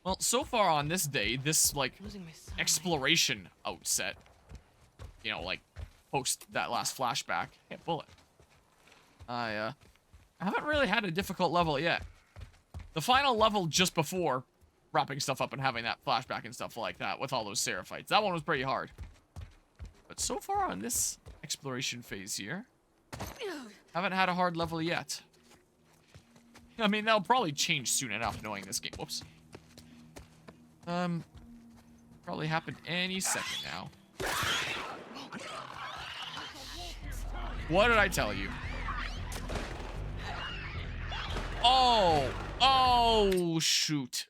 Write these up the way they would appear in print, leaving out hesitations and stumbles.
Well, so far on this day, this, like, Losing my sunlight. exploration outset, you know, like, post that last flashback. Hey, bullet. I haven't really had a difficult level yet. The final level just before wrapping stuff up and having that flashback and stuff like that with all those Seraphites, that one was pretty hard. But so far on this exploration phase here, haven't had a hard level yet. I mean, that'll probably change soon enough knowing this game. Whoops. Probably happen any second now. What did I tell you? Oh, shoot.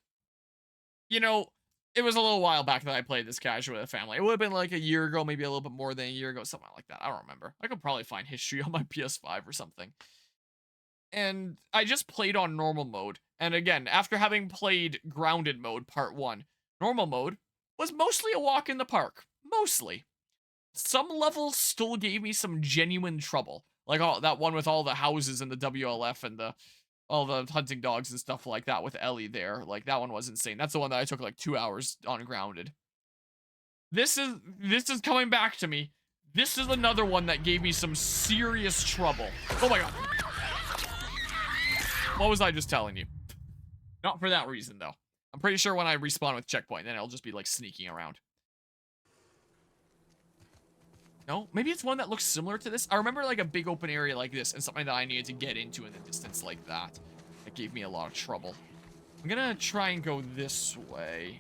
You know, it was a little while back that I played this casually with a family. It would have been like a year ago, maybe a little bit more than a year ago, something like that. I don't remember. I could probably find history on my PS5 or something. And I just played on normal mode. And again, after having played grounded mode, part 1, normal mode was mostly a walk in the park. Mostly. Some levels still gave me some genuine trouble. Like that one with all the houses and the WLF and all the hunting dogs and stuff like that with Ellie there. Like, that one was insane. That's the one that I took like 2 hours on grounded. This is coming back to me. This is another one that gave me some serious trouble. Oh my god. What was I just telling you? Not for that reason, though. I'm pretty sure when I respawn with checkpoint, then I'll just be, like, sneaking around. No? Maybe it's one that looks similar to this? I remember, like, a big open area like this and something that I needed to get into in the distance like that. That gave me a lot of trouble. I'm gonna try and go this way.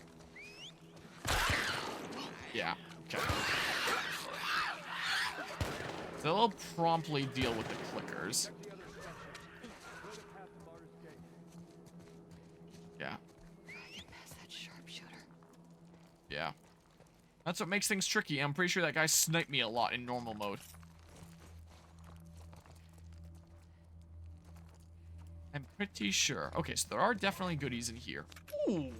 Yeah, okay. So they'll promptly deal with the clickers. Yeah. Get past that sharpshooter. Yeah. That's what makes things tricky. I'm pretty sure that guy sniped me a lot in normal mode. I'm pretty sure. Okay, so there are definitely goodies in here. Ooh.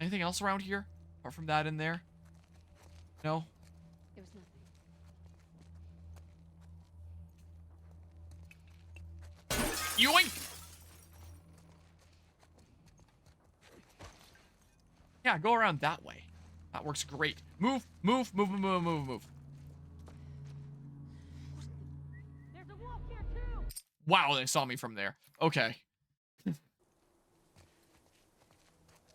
Anything else around here? Apart from that in there? No? It was nothing. Yoink! Yeah, go around that way. That works great. Move, move, move, move, move, move. There's a wolf here too. Wow, they saw me from there. Okay.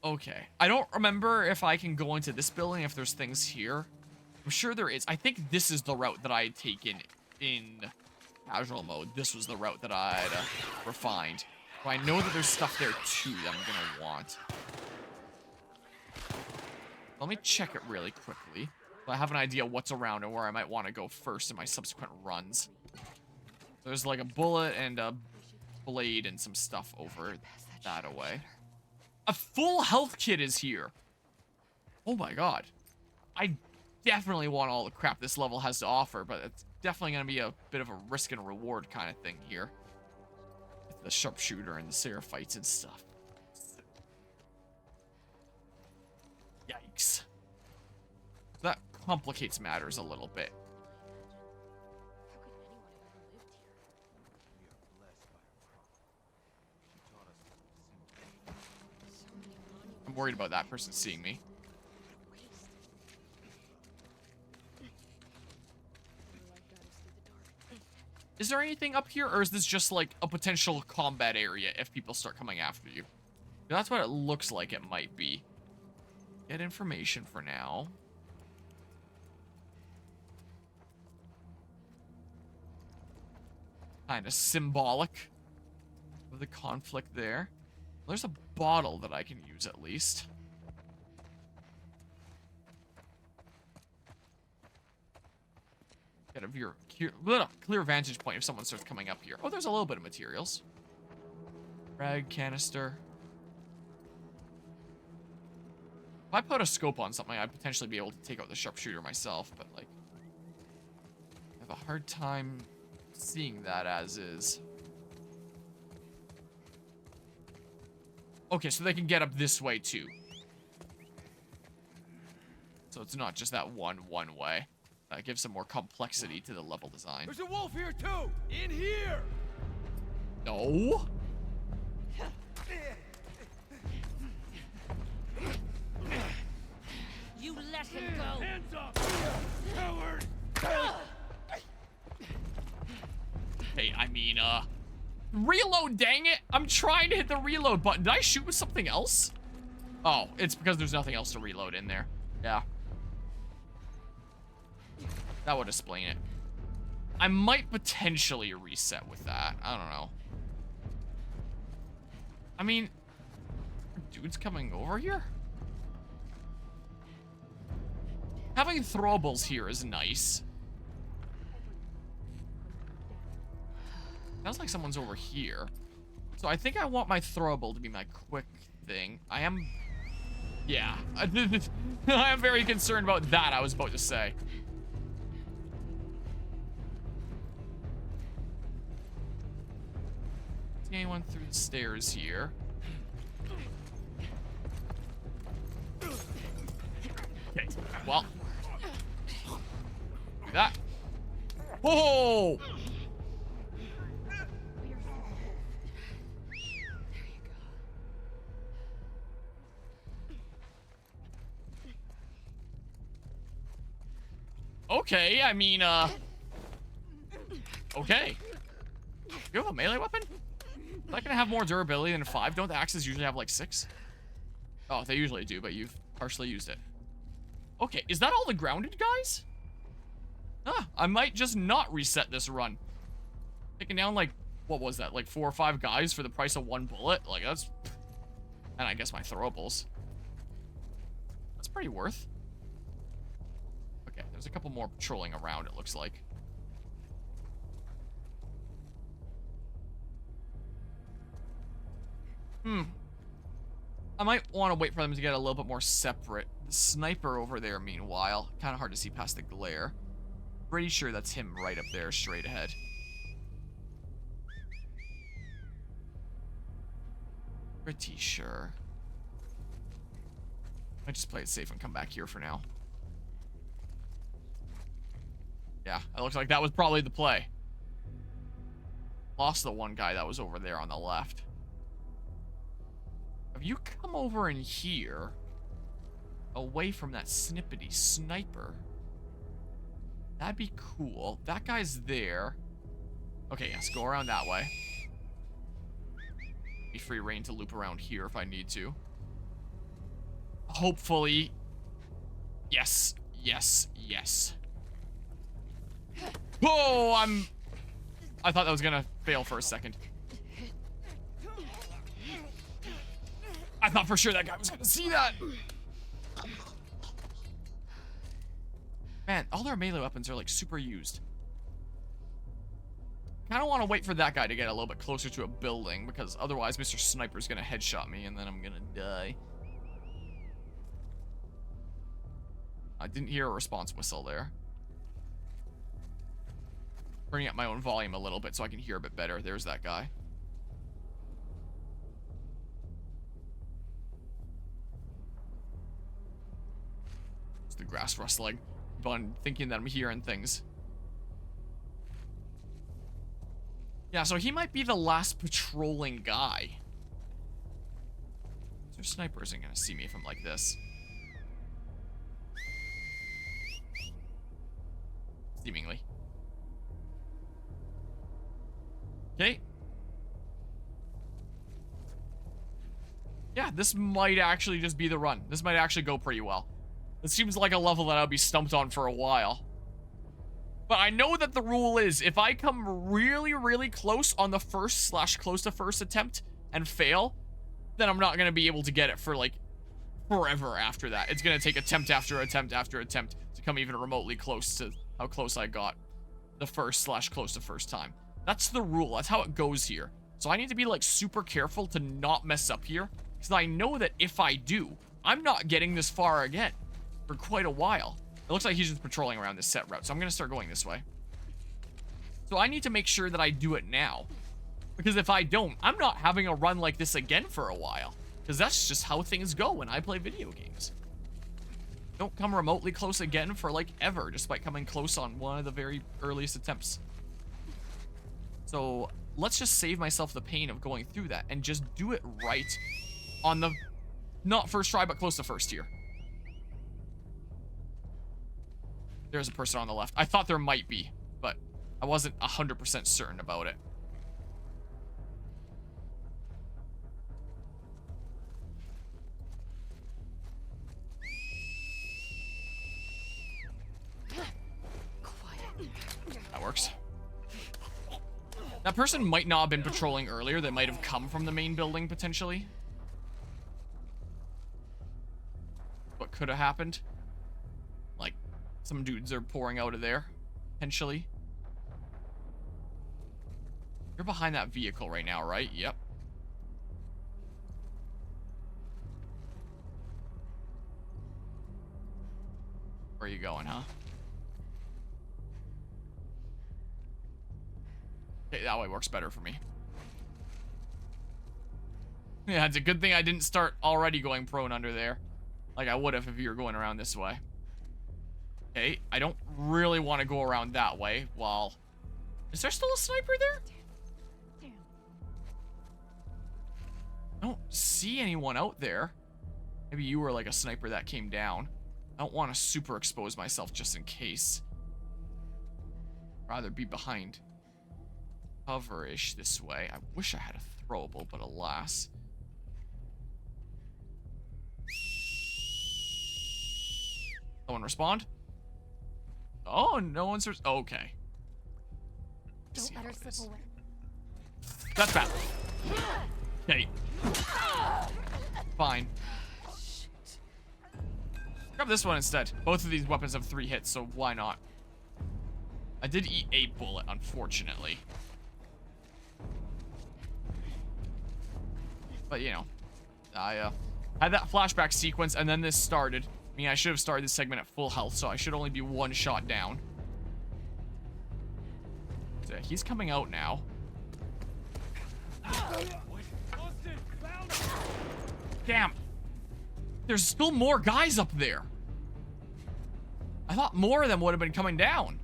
Okay. I don't remember if I can go into this building, if there's things here. I'm sure there is. I think this is the route that I had taken in casual mode. This was the route that I'd refined. But I know that there's stuff there too that I'm gonna want. Let me check it really quickly, so I have an idea what's around and where I might want to go first in my subsequent runs. There's like a bullet and a blade and some stuff over that away. A full health kit is here. Oh my god. I definitely want all the crap this level has to offer, but it's definitely going to be a bit of a risk and reward kind of thing here. With the sharpshooter and the Seraphites and stuff. Yikes. That complicates matters a little bit. I'm worried about that person seeing me. Is there anything up here, or is this just like a potential combat area if people start coming after you? That's what it looks like it might be. Get information for now. Kind of symbolic of the conflict there. There's a bottle that I can use at least. Get a clear vantage point if someone starts coming up here. Oh, there's a little bit of materials. Rag canister. If I put a scope on something, I'd potentially be able to take out the sharpshooter myself, but like, I have a hard time seeing that as is. Okay, so they can get up this way too. So it's not just that one way. That gives some more complexity to the level design. There's a wolf here too! In here! No. You let him go. Hands up! Coward! Hey, I mean, reload, dang it! I'm trying to hit the reload button. Did I shoot with something else? Oh, it's because there's nothing else to reload in there. Yeah. That would explain it. I might potentially reset with that. I don't know. I mean, dude's coming over here? Having throwables here is nice. Sounds like someone's over here. So I think I want my throwable to be my quick thing. I am... Yeah. I am very concerned about that, I was about to say. See anyone through the stairs here? Okay, well. Do that. Whoa! Okay, I mean, okay. You have a melee weapon? Is that gonna have more durability than 5? Don't the axes usually have like 6? Oh, they usually do, but you've partially used it. Okay, is that all the grounded guys? Ah, I might just not reset this run. Taking down like, what was that? Like 4 or 5 guys for the price of 1 bullet? Like that's, and I guess my throwables. That's pretty worth. Okay, there's a couple more patrolling around, it looks like. I might want to wait for them to get a little bit more separate. The sniper over there, meanwhile, kind of hard to see past the glare. Pretty sure that's him right up there, straight ahead. Pretty sure. I just play it safe and come back here for now. Yeah, it looks like that was probably the play. Lost the one guy that was over there on the left. Have you come over in here, away from that snippety sniper? That'd be cool. That guy's there. Okay, yes, go around that way. Be free reign to loop around here if I need to. Hopefully. Yes, yes, yes. Whoa, I thought that was gonna fail for a second. I thought for sure that guy was gonna see that. Man, all their melee weapons are like super used. Kinda wanna wait for that guy to get a little bit closer to a building because otherwise Mr. Sniper's gonna headshot me and then I'm gonna die. I didn't hear a response whistle there. Turning up my own volume a little bit so I can hear a bit better. There's that guy. It's the grass rustling. But I'm thinking that I'm hearing things. Yeah, so he might be the last patrolling guy. Mr. Sniper isn't gonna see me if I'm like this. Seemingly. Okay. Yeah, this might actually just be the run. This might actually go pretty well. It seems like a level that I'll be stumped on for a while. But I know that the rule is, if I come really, really close on the first / close to first attempt and fail, then I'm not going to be able to get it for, like, forever after that. It's going to take attempt after attempt after attempt to come even remotely close to how close I got the first / close to first time. That's the rule. That's how it goes here. So I need to be, like, super careful to not mess up here, because I know that if I do, I'm not getting this far again for quite a while. It looks like he's just patrolling around this set route, so I'm going to start going this way. So I need to make sure that I do it now, because if I don't, I'm not having a run like this again for a while, because that's just how things go when I play video games. Don't come remotely close again for like ever, despite coming close on one of the very earliest attempts. So let's just save myself the pain of going through that and just do it right on the, not first try, but close to first here. There's a person on the left. I thought there might be, but I wasn't 100% certain about it. That works. That person might not have been patrolling earlier. They might have come from the main building, potentially. What could have happened? Like, some dudes are pouring out of there, potentially. You're behind that vehicle right now, right? Yep. Where are you going, huh? Okay, that way works better for me. Yeah, it's a good thing I didn't start already going prone under there. Like I would have if you were going around this way. Okay, I don't really want to go around that way while... Is there still a sniper there? Damn. I don't see anyone out there. Maybe you were like a sniper that came down. I don't want to super expose myself just in case. Rather be behind. Cover-ish this way. I wish I had a throwable, but alas. Someone respond? Oh, no one's... Okay. Don't let her slip away. That's bad. Okay. Fine. Grab this one instead. Both of these weapons have 3 hits, so why not? I did eat a bullet, unfortunately. But, you know, I had that flashback sequence, and then this started. I mean, I should have started this segment at full health, so I should only be 1 shot down. So he's coming out now. Damn. There's still more guys up there. I thought more of them would have been coming down.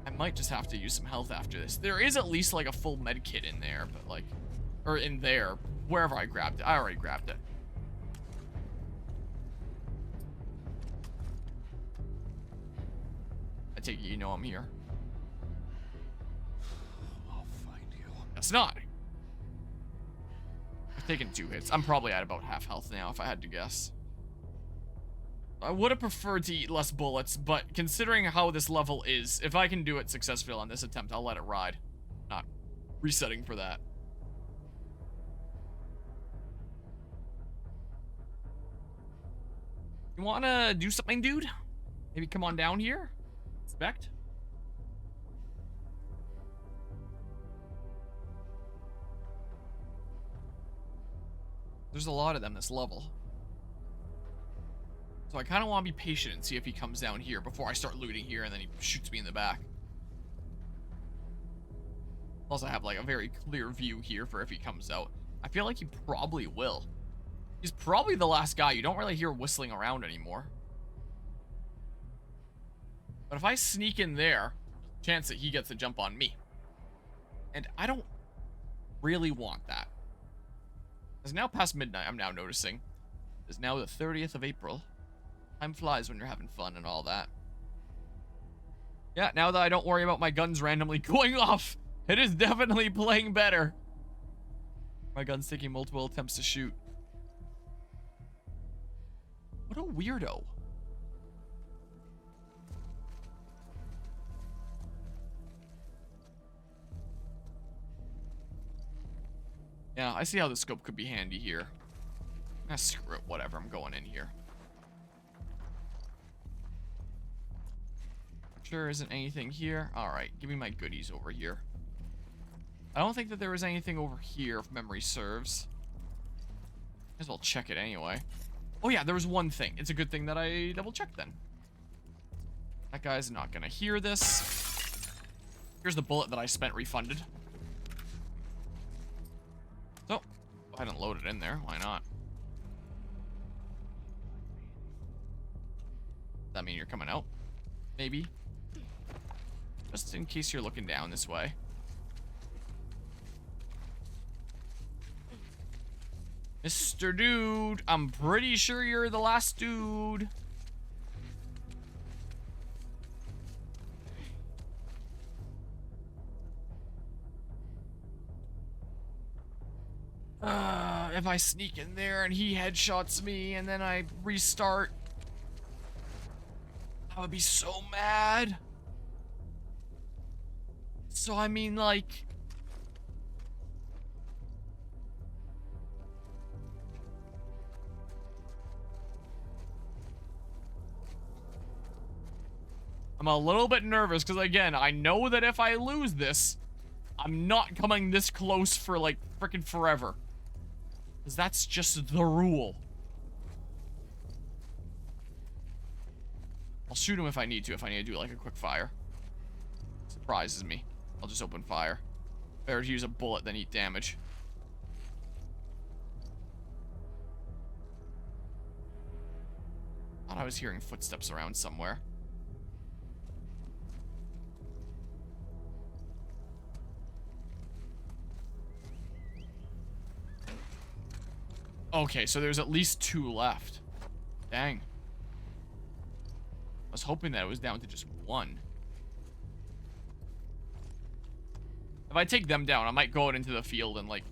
I might just have to use some health after this. There is at least like a full med kit in there, but like, or in there, wherever I grabbed it. I already grabbed it. I take it you know I'm here. I'll find you. That's not. I've taken 2 hits. I'm probably at about half health now if I had to guess. I would have preferred to eat less bullets, but considering how this level is, if I can do it successfully on this attempt, I'll let it ride. Not resetting for that. You wanna do something, dude? Maybe come on down here? Inspect? There's a lot of them this level. So I kind of want to be patient and see if he comes down here before I start looting here and then he shoots me in the back. Plus I have like a very clear view here for if he comes out. I feel like he probably will. He's probably the last guy. You don't really hear whistling around anymore. But if I sneak in there, chance that he gets a jump on me. And I don't really want that. It's now past midnight, I'm now noticing. It's now the 30th of April. Time flies when you're having fun and all that. Yeah, now that I don't worry about my guns randomly going off, it is definitely playing better. My gun's taking multiple attempts to shoot. What a weirdo. Yeah, I see how the scope could be handy here. Ah, screw it, whatever, I'm going in here. Sure isn't anything here. Alright, give me my goodies over here. I don't think that there was anything over here if memory serves. Might as well check it anyway. Oh yeah, there was one thing. It's a good thing that I double checked then. That guy's not gonna hear this. Here's the bullet that I spent refunded. So, go ahead and load it in there. Why not? That mean you're coming out? Maybe. Just in case you're looking down this way. Mr. Dude, I'm pretty sure you're the last dude. If I sneak in there and he headshots me and then I restart, I would be so mad. So I mean, like, I'm a little bit nervous because, again, I know that if I lose this, I'm not coming this close for, like, freaking forever. Because that's just the rule. I'll shoot him if I need to do, like, a quick fire. Surprises me. I'll just open fire. Better to use a bullet than eat damage. Thought I was hearing footsteps around somewhere. Okay, so there's at least 2 left. Dang. I was hoping that it was down to just 1. If I take them down, I might go out into the field and, like,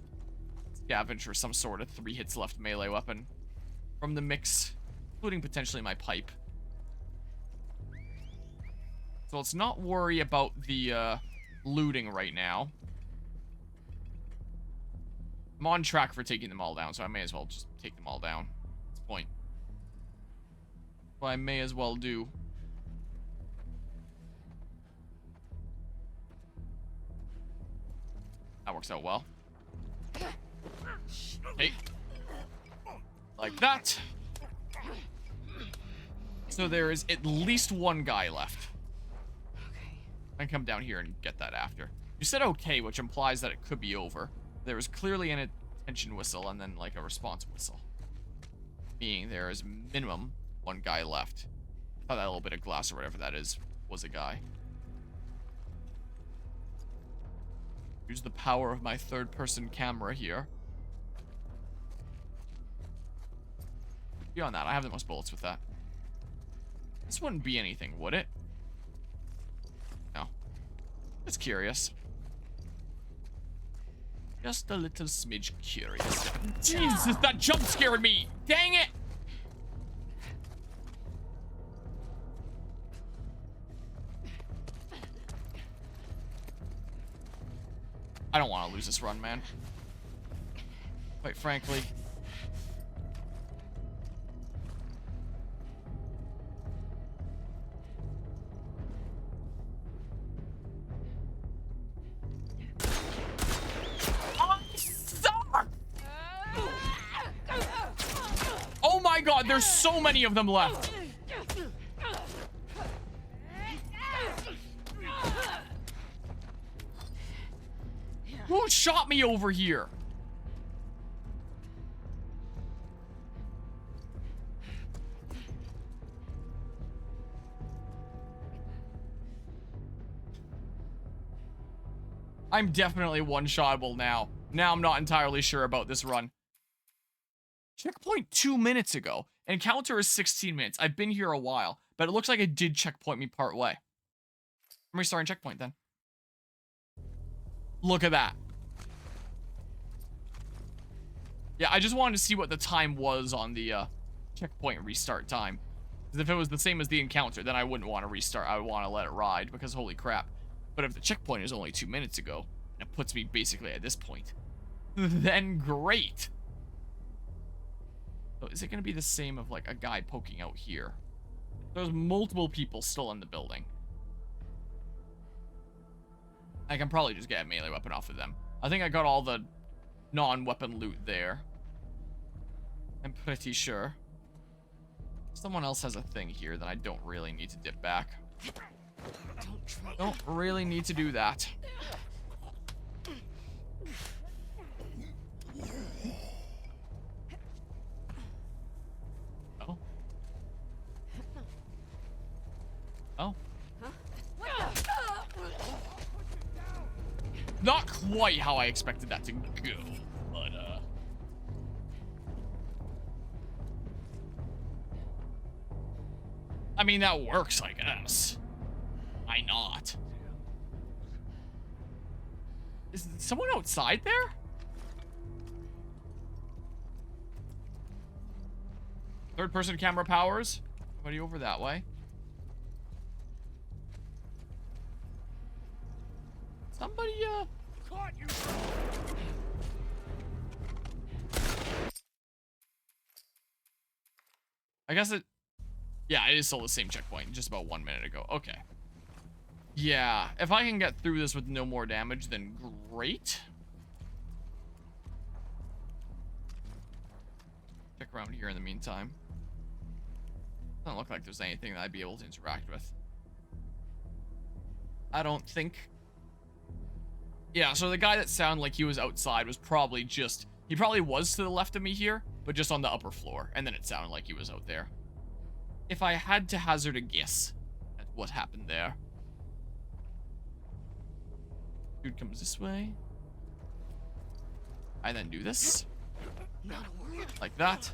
scavenge for some sort of 3 hits left melee weapon from the mix, including potentially my pipe. So let's not worry about the looting right now. I'm on track for taking them all down, so I may as well just take them all down. That's the point. Well, I may as well do. That works out well. Hey. Like that. So there is at least 1 guy left. I can come down here and get that after. You said okay, which implies that it could be over. There was clearly an attention whistle and then, like, a response whistle. Meaning there is minimum 1 guy left. I thought that little bit of glass or whatever that is was a guy. Use the power of my third-person camera here. Beyond that, I have the most bullets with that. This wouldn't be anything, would it? No. Just curious. Just a little smidge curious. Jesus, that jump scared me! Dang it! I don't want to lose this run, man. Quite frankly. Oh my god, there's so many of them left. Who shot me over here? I'm definitely one-shotable now. Now I'm not entirely sure about this run. Checkpoint 2 minutes ago. Encounter is 16 minutes. I've been here a while, but it looks like it did checkpoint me part way. I'm restarting checkpoint then. Look at that. Yeah, I just wanted to see what the time was on the checkpoint restart time. Because if it was the same as the encounter, then I wouldn't want to restart. I would want to let it ride, because holy crap. But if the checkpoint is only 2 minutes ago, and it puts me basically at this point, then great. So is it going to be the same of, like, a guy poking out here? There's multiple people still in the building. I can probably just get a melee weapon off of them. I think I got all the non-weapon loot there. I'm pretty sure. Someone else has a thing here that I don't really need to dip back. Don't really need to do that. Oh. Oh. Not quite how I expected that to go, but, I mean, that works, I guess. Why not? Is someone outside there? Third-person camera powers. Somebody over that way. Somebody, Caught you. I guess it... Yeah, it is still the same checkpoint, just about 1 minute ago. Okay. Yeah, if I can get through this with no more damage, then great. Check around here in the meantime. Doesn't look like there's anything that I'd be able to interact with. I don't think. Yeah, so the guy that sounded like he was outside was probably just... He probably was to the left of me here, but just on the upper floor. And then it sounded like he was out there. If I had to hazard a guess at what happened there. Dude comes this way. I then do this. Like that.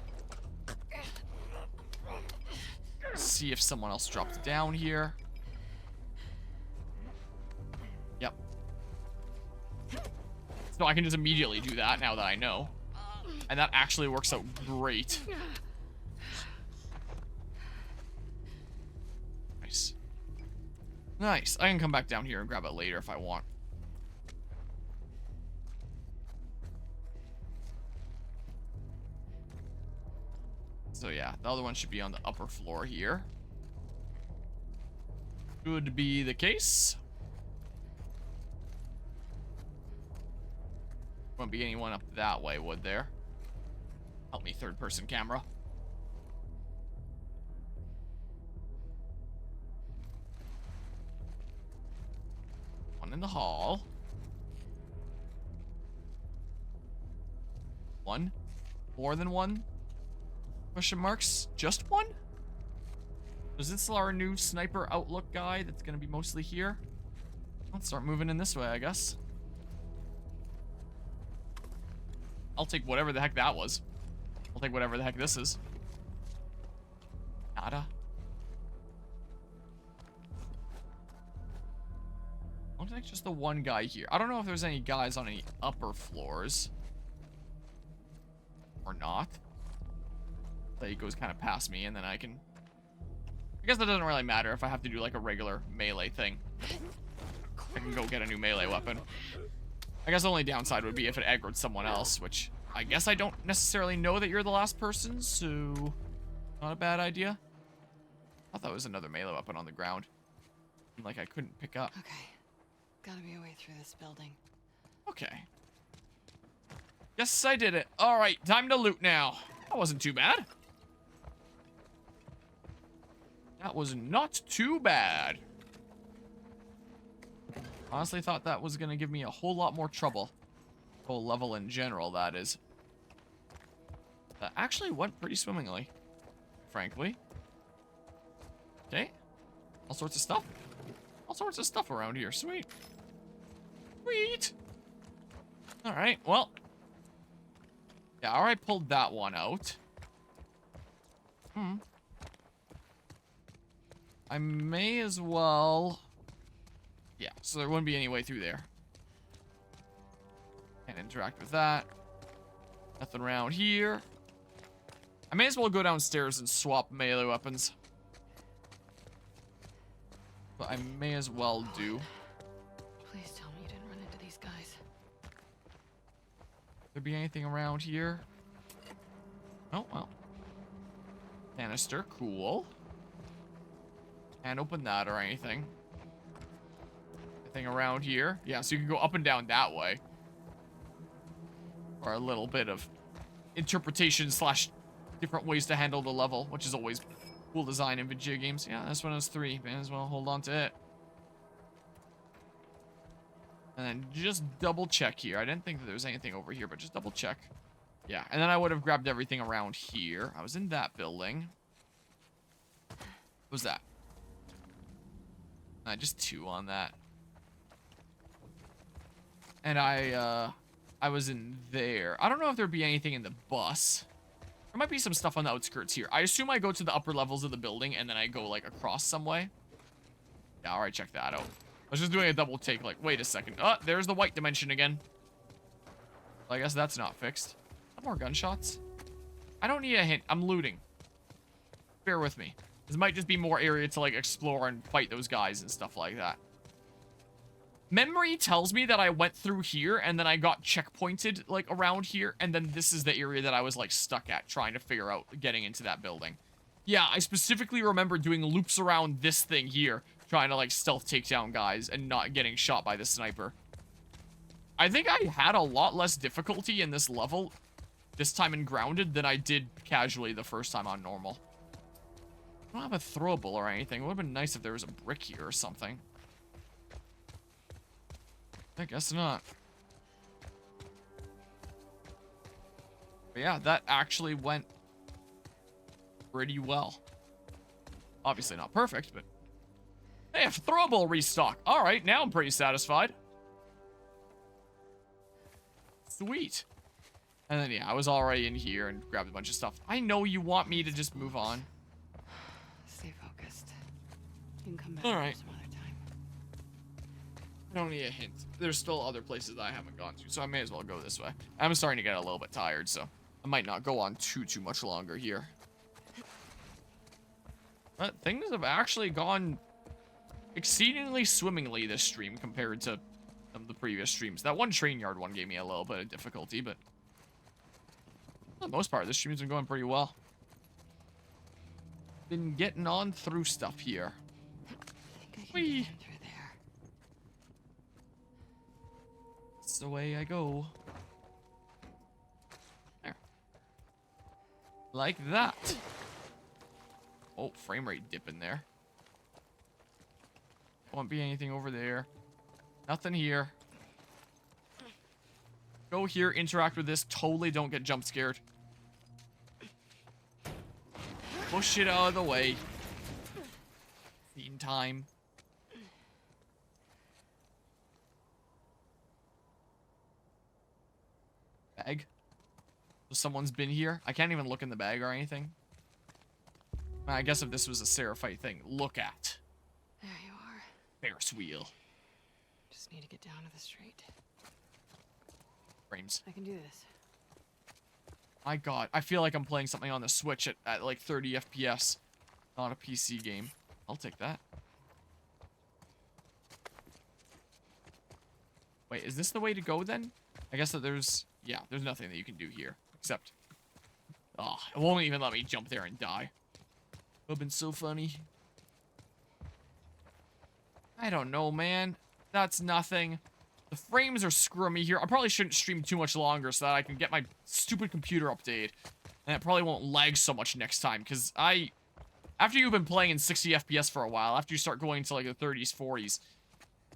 See if someone else drops down here. Yep. So I can just immediately do that now that I know. And that actually works out great. Nice. Nice. I can come back down here and grab it later if I want. So yeah, the other one should be on the upper floor here. Could be the case. Won't be anyone up that way, would there? Help me, third-person camera. One in the hall. One. More than one? Question marks? Just one? Is this our new sniper outlook guy that's gonna be mostly here? Let's start moving in this way, I guess. I'll take whatever the heck that was. I'll take whatever the heck this is. Nada. Looks like just the one guy here. I don't know if there's any guys on any upper floors. Or not. He goes kind of past me, and then I can... I guess that doesn't really matter if I have to do like a regular melee thing. I can go get a new melee weapon. I guess the only downside would be if it aggroed someone else, which I guess I don't necessarily know that you're the last person, so... Not a bad idea. I thought there was another melee weapon on the ground. Like I couldn't pick up. Okay. Gotta be a way through this building. Okay. Yes, I did it. Alright, time to loot now. That wasn't too bad. That was not too bad. Honestly thought that was gonna give me a whole lot more trouble. Whole level in general, that is. That actually went pretty swimmingly, frankly. Okay. All sorts of stuff. All sorts of stuff around here. Sweet. Sweet. Alright, well. Yeah, I already pulled that one out. I may as well... Yeah, so there wouldn't be any way through there. Can't interact with that. Nothing around here. I may as well go downstairs and swap melee weapons. But I may as well do. Please tell me you didn't run into these guys. There be anything around here? Oh, well. Canister, cool. Can't open that or anything. Anything around here? Yeah, so you can go up and down that way. Or a little bit of interpretation slash different ways to handle the level, which is always cool design in video games. Yeah, this one has 3. May as well hold on to it. And then just double check here. I didn't think that there was anything over here, but just double check. Yeah, and then I would have grabbed everything around here. I was in that building. What was that? Just 2 on that. And I was in there. I don't know if there'd be anything in the bus. There might be some stuff on the outskirts here. I assume I go to the upper levels of the building and then I go, like, across some way. Yeah, alright, check that out. I was just doing a double take, like, wait a second. Oh, there's the white dimension again. Well, I guess that's not fixed. More gunshots? I don't need a hint. I'm looting. Bear with me. This might just be more area to, like, explore and fight those guys and stuff like that. Memory tells me that I went through here and then I got checkpointed, like, around here. And then this is the area that I was, like, stuck at trying to figure out getting into that building. Yeah, I specifically remember doing loops around this thing here, trying to, like, stealth take down guys and not getting shot by the sniper. I think I had a lot less difficulty in this level this time in Grounded than I did casually the first time on normal. I don't have a throwable or anything. It would have been nice if there was a brick here or something. I guess not. But yeah, that actually went pretty well. Obviously not perfect, but... Hey, a throwable restock. Alright, now I'm pretty satisfied. Sweet. And then, yeah, I was already in here and grabbed a bunch of stuff. I know you want me to just move on. Stay focused. You can come back All right. some other time. I don't need a hint. There's still other places that I haven't gone to, so I may as well go this way. I'm starting to get a little bit tired, so I might not go on too much longer here. But things have actually gone exceedingly swimmingly this stream compared to some of the previous streams. That one train yard one gave me a little bit of difficulty, but for the most part, this stream's been going pretty well. Been getting on through stuff here. I think I can Whee! get in through there. That's the way I go. There. Like that. Oh, frame rate dip in there. Won't be anything over there. Nothing here. Go here, interact with this. Totally don't get jump scared. Push it out of the way. Scene time. Bag. So someone's been here. I can't even look in the bag or anything. I guess if this was a Seraphite thing, look at. There you are. Ferris wheel. Just need to get down to the street. Frames. I can do this. My god, I feel like I'm playing something on the Switch at like 30 FPS. Not a PC game. I'll take that. Wait, is this the way to go then? I guess that there's... Yeah, there's nothing that you can do here. Except... Oh, it won't even let me jump there and die. Would have been so funny. I don't know, man. That's nothing. The frames are screwing me here. I probably shouldn't stream too much longer so that I can get my stupid computer updated. And it probably won't lag so much next time. Because after you've been playing in 60 FPS for a while, after you start going to like the 30s, 40s.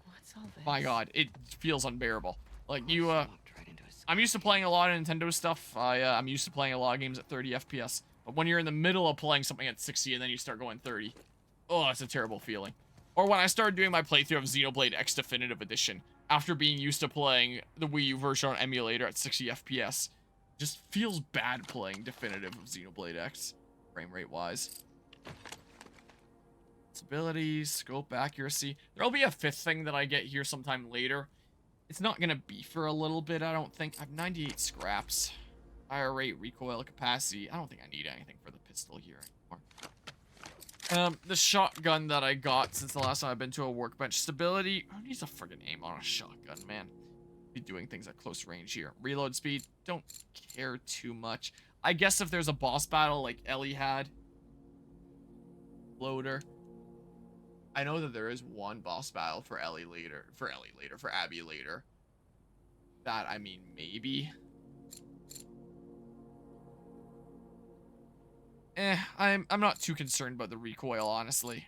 What's all this? My god, it feels unbearable. Like you, Walked right into a I'm used to square. playing a lot of Nintendo stuff. I'm used to playing a lot of games at 30 FPS. But when you're in the middle of playing something at 60 and then you start going 30. Oh, it's a terrible feeling. Or when I started doing my playthrough of Xenoblade X Definitive Edition, after being used to playing the Wii U version on emulator at 60 FPS, just feels bad playing Definitive of Xenoblade X, frame rate wise. Stability, scope accuracy. There'll be a fifth thing that I get here sometime later. It's not gonna be for a little bit, I don't think. I have 98 scraps. Fire rate, recoil capacity. I don't think I need anything for the pistol here anymore. The shotgun that I got since the last time I've been to a workbench. Stability. Who needs a friggin' aim on a shotgun, man? Be doing things at close range here. Reload speed. Don't care too much. I guess if there's a boss battle like Ellie had. Loader. I know that there is one boss battle for Abby later. That, I mean, maybe. I'm not too concerned about the recoil, honestly.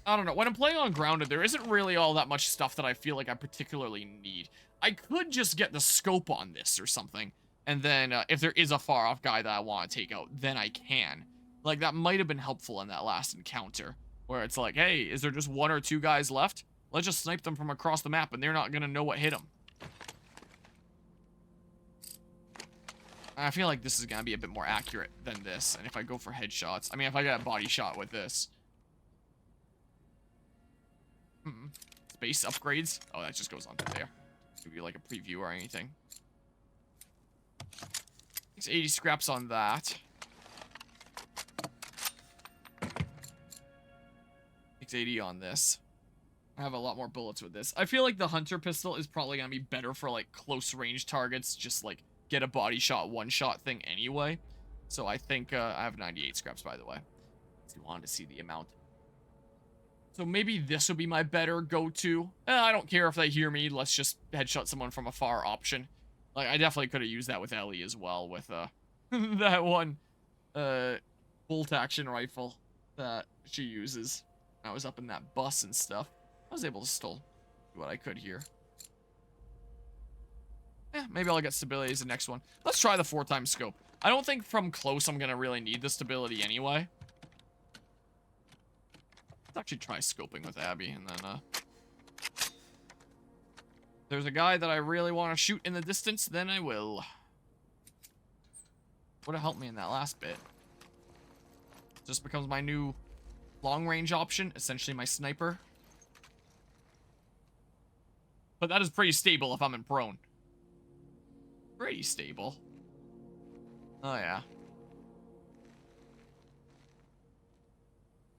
I don't know. When I'm playing on Grounded, there isn't really all that much stuff that I feel like I particularly need. I could just get the scope on this or something. And then, if there is a far-off guy that I want to take out, then I can. Like, that might have been helpful in that last encounter. Where it's like, hey, is there just 1 or 2 guys left? Let's just snipe them from across the map, and they're not gonna know what hit them. I feel like this is gonna be a bit more accurate than this, and if I go for headshots, I mean, if I get a body shot with this. Space upgrades? Oh, that just goes on to there. Give you like a preview or anything. It's 80 scraps on that. It's 80 on this. I have a lot more bullets with this. I feel like the hunter pistol is probably gonna be better for like close range targets, just like get a body shot, one shot thing anyway. So I think I have 98 scraps, by the way, if you wanted to see the amount. So maybe this would be my better go-to. I don't care if they hear me. Let's just headshot someone from afar option. Like, I definitely could have used that with Ellie as well, with that one bolt action rifle that she uses. I was up in that bus and stuff. I was able to still do what I could here. Yeah, maybe I'll get stability as the next one. Let's try the 4x scope. I don't think from close I'm gonna really need the stability anyway. Let's actually try scoping with Abby, and then, there's a guy that I really want to shoot in the distance, then I will. Would have helped me in that last bit. Just becomes my new long-range option, essentially my sniper. But that is pretty stable if I'm in prone. Pretty stable. Oh, yeah.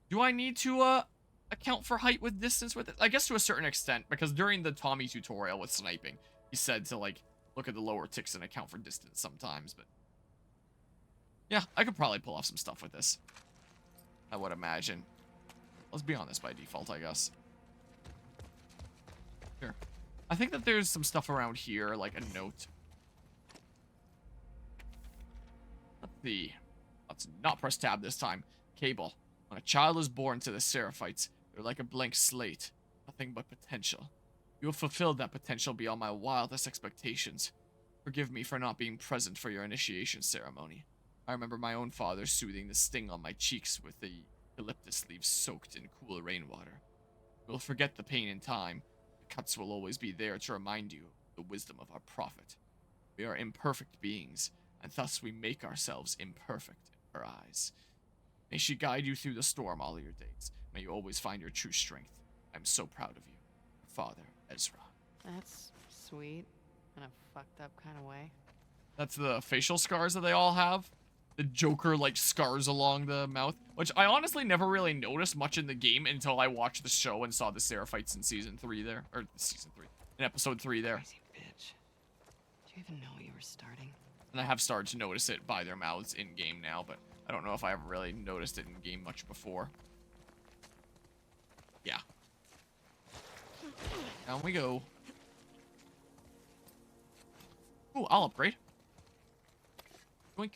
Do I need to, account for height with distance with it? I guess to a certain extent, because during the Tommy tutorial with sniping, he said to, like, look at the lower ticks and account for distance sometimes, but... yeah, I could probably pull off some stuff with this. I would imagine. Let's be on this by default, I guess. Here. I think that there's some stuff around here, like a note. Let's see. Let's not press tab this time. Cable. When a child is born to the Seraphites, they're like a blank slate. Nothing but potential. You have fulfilled that potential beyond my wildest expectations. Forgive me for not being present for your initiation ceremony. I remember my own father soothing the sting on my cheeks with the eucalyptus leaves soaked in cool rainwater. We'll forget the pain in time. The cuts will always be there to remind you of the wisdom of our prophet. We are imperfect beings, and thus we make ourselves imperfect in her eyes. May she guide you through the storm all your days. May you always find your true strength. I'm so proud of you. Your father, Ezra. That's sweet. In a fucked up kind of way. That's the facial scars that they all have. The Joker, like, scars along the mouth. Which I honestly never really noticed much in the game until I watched the show and saw the Seraphites in Season 3 there. Or, Season 3. In Episode 3 there. Crazy bitch. Do you even know you were starting? And I have started to notice it by their mouths in-game now, but I don't know if I ever really noticed it in-game much before. Yeah. Down we go. Ooh, I'll upgrade. Boink.